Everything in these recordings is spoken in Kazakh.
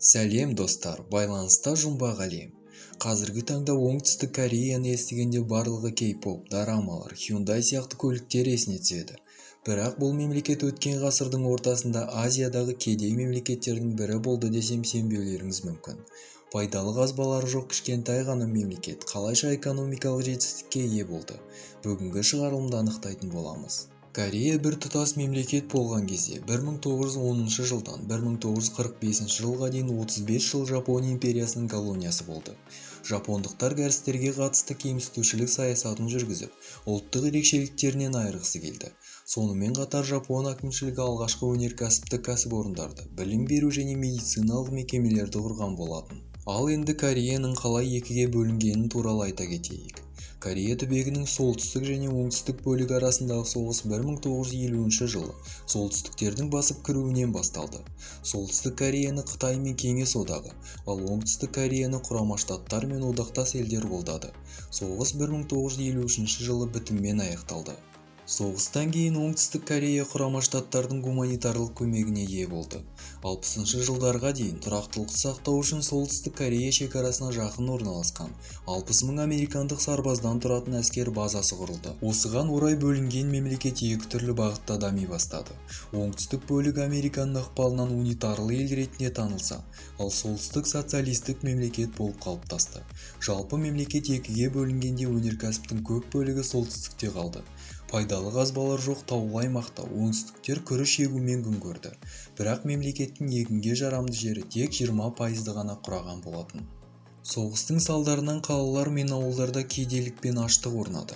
Сәлем достар, байланыста жұмбақ әлем. Қазіргі таңда оңтүстік Кореяны естігенде барлығы кей-поп, дорамалар, Hyundai сияқты көліктер есіне түседі. Бірақ бұл мемлекет өткен ғасырдың ортасында Азиядағы кедей мемлекеттердің бірі болды десем сенбеулеріңіз мүмкін. Пайдалы қазбалары жоқ кішкентай ғана мемлекет қалайша экономикалық жетістікке ие болды. Бүгінгі шығарылымда анықтайтын боламыз. Корея бір тұтас мемлекет болған кезде 1910 жылдан 1945 жылға дейін 35 жыл Жапония империясының колониясы болды. Жапондықтар кәрістерге қатысты кемсітушілік саясатын жүргізіп, ұлттық ерекшеліктерінен айырғысы келді. Сонымен қатар Жапон әкімшілігі алғашқы өнеркәсіптік кәсіпорындарды, білім беру және медициналық мекемелерді құрған болатын. Ал енді Кореяның қалай екіге бөлінгенін туралы айта кетейік. Корея түбегінің солтүстік және оңтүстік бөлігі арасындағы соғыс 1950 жылы солтүстіктердің басып кіруінен басталды. Солтүстік Кореяны Қытай мен Кеңес одағы, ал оңтүстік Кореяны Құрама Штаттар мен одақтас елдер қолдады. Соғыс 1953 жылы бітіммен аяқталды. Соғыстан кейін оңтүстік Корея Құрама Штаттардың гуманитарлық көмегіне ие болды. 60 жылдарға дейін тұрақтылықты сақтау үшін солтүстік Корея шекарасына жақын орналасқан 60 мың американдық сарбаздан тұратын әскер базасы құрылды. Осыған орай бөлінген мемлекет екі түрлі бағытта дами бастады. Оңтүстік бөлігі Американың ықпалынан унитарлы ел ретінде танылса, ал солтүстік социалистік мемлекет болып қалыптасты. Жалпы мемлекет екіге бөлінгенде өнеркәсіптің көп бөлігі солтүстікте қалды. Пайдалы қазбалар жоқ таулы аймақта оңтүстіктер күріш егумен күн көрді. Бірақ мемлекеттің егінге жарамды жері тек 20% ғана құраған болатын. Соғыстың салдарынан қалалар мен ауылдарда кедейлік пен аштық орнады.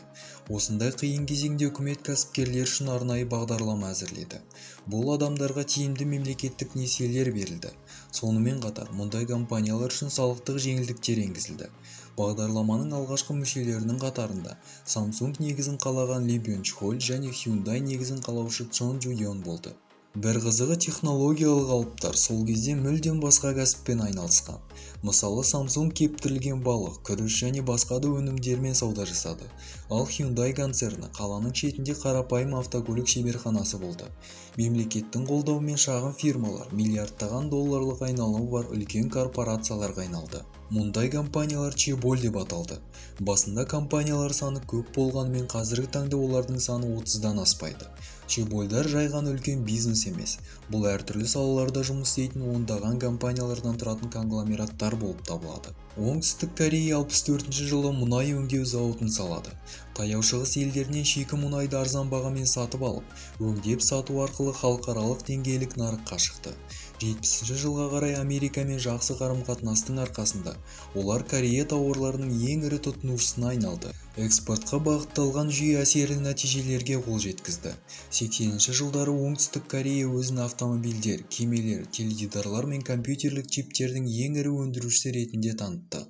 Осындай қиын кезеңде үкімет кәсіпкерлер үшін арнайы бағдарлама әзірледі. Бұл адамдарға тиімді мемлекеттік несиелер берілді. Сонымен қатар мұндай компаниялар үшін салықтық жеңілдіктер енгізілді. Бағдарламаның алғашқы мүшелерінің қатарында Samsung негізін қалаған Lee Byung-chul және Hyundai негізін қалаушы Chon Ju-yeon болды. Бір қызығы технологиялық алыптар сол кезде мүлдем басқа кәсіппен айналысқан. Мысалы Samsung кептірілген балық, күріш және басқа да өнімдермен сауда жасады. Ал Hyundai концерні қаланың шетінде қарапайым автокөлік шеберханасы болды. Мемлекеттің қолдауымен шағын фирмалар миллиардтаған долларлық айналымы бар үлкен корпорацияларға айналды. Мұндай компаниялар чеболь деп аталды. Басында компаниялар саны көп болғанымен қазіргі таңда олардың саны 30-дан аспайды. Чебольдар жайған үлкен бизнес емес. Бұл әртүрлі салаларда жұмыс істейтін ондаған компаниялардан тұратын конгломераттар болып табылады. Оңтүстік Корея 64 жылы мұнай өңдеу зауытын салады. Таяу шығыс елдерінен шикі мұнайды арзан бағамен сатып алып, өңдеп сату арқылы халықаралық деңгейлік нарыққа шықты. 70 жылға қарай Америкамен жақсы қарым-қатынастың арқасында олар Корея тауарларының ең ірі тұтынушысына айналды. Экспортқа бағытталған жүйе әсерлі нәтижелерге қол жеткізді. 80 жылдары оңтүстік Корея өзін автомобильдер, кемелер, теледидарлар мен компьютерлік чиптердің ең ірі өндірушісі ретінде танытты.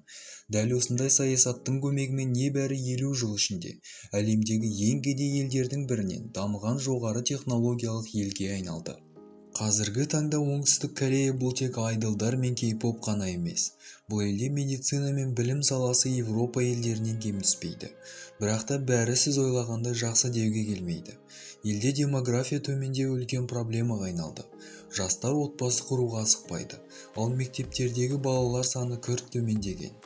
Дәл осындай саясаттың көмегімен небәрі 50 жыл ішінде әлемдегі ең кедей елдердің бірінен дамыған жоғары технологиялық елге айналды. Қазіргі таңда оңтүстік Корея бұл тек айдолдар мен кей-поп қана емес. Бұл елде медицина мен білім саласы Европа елдерінен кем түспейді. Бірақ та бәрі сіз ойлағандай жақсы деуге келмейді. Елде демография төмендеу үлкен проблемаға айналды. Жастар отбасы құруға асықпайды. Ал мектептердегі балалар саны күрт төмендеген.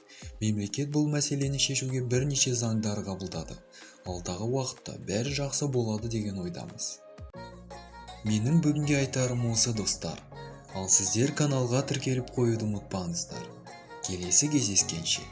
Мемлекет бұл мәселені шешуге бірнеше заңдар қабылдады. Алдағы уақытта бәрі жақсы болады деген ойдамыз. Менің бүгінге айтарым осы достар. Ал сіздер каналға тіркеліп қоюды ұмытпаңыздар. Келесі кездескенше.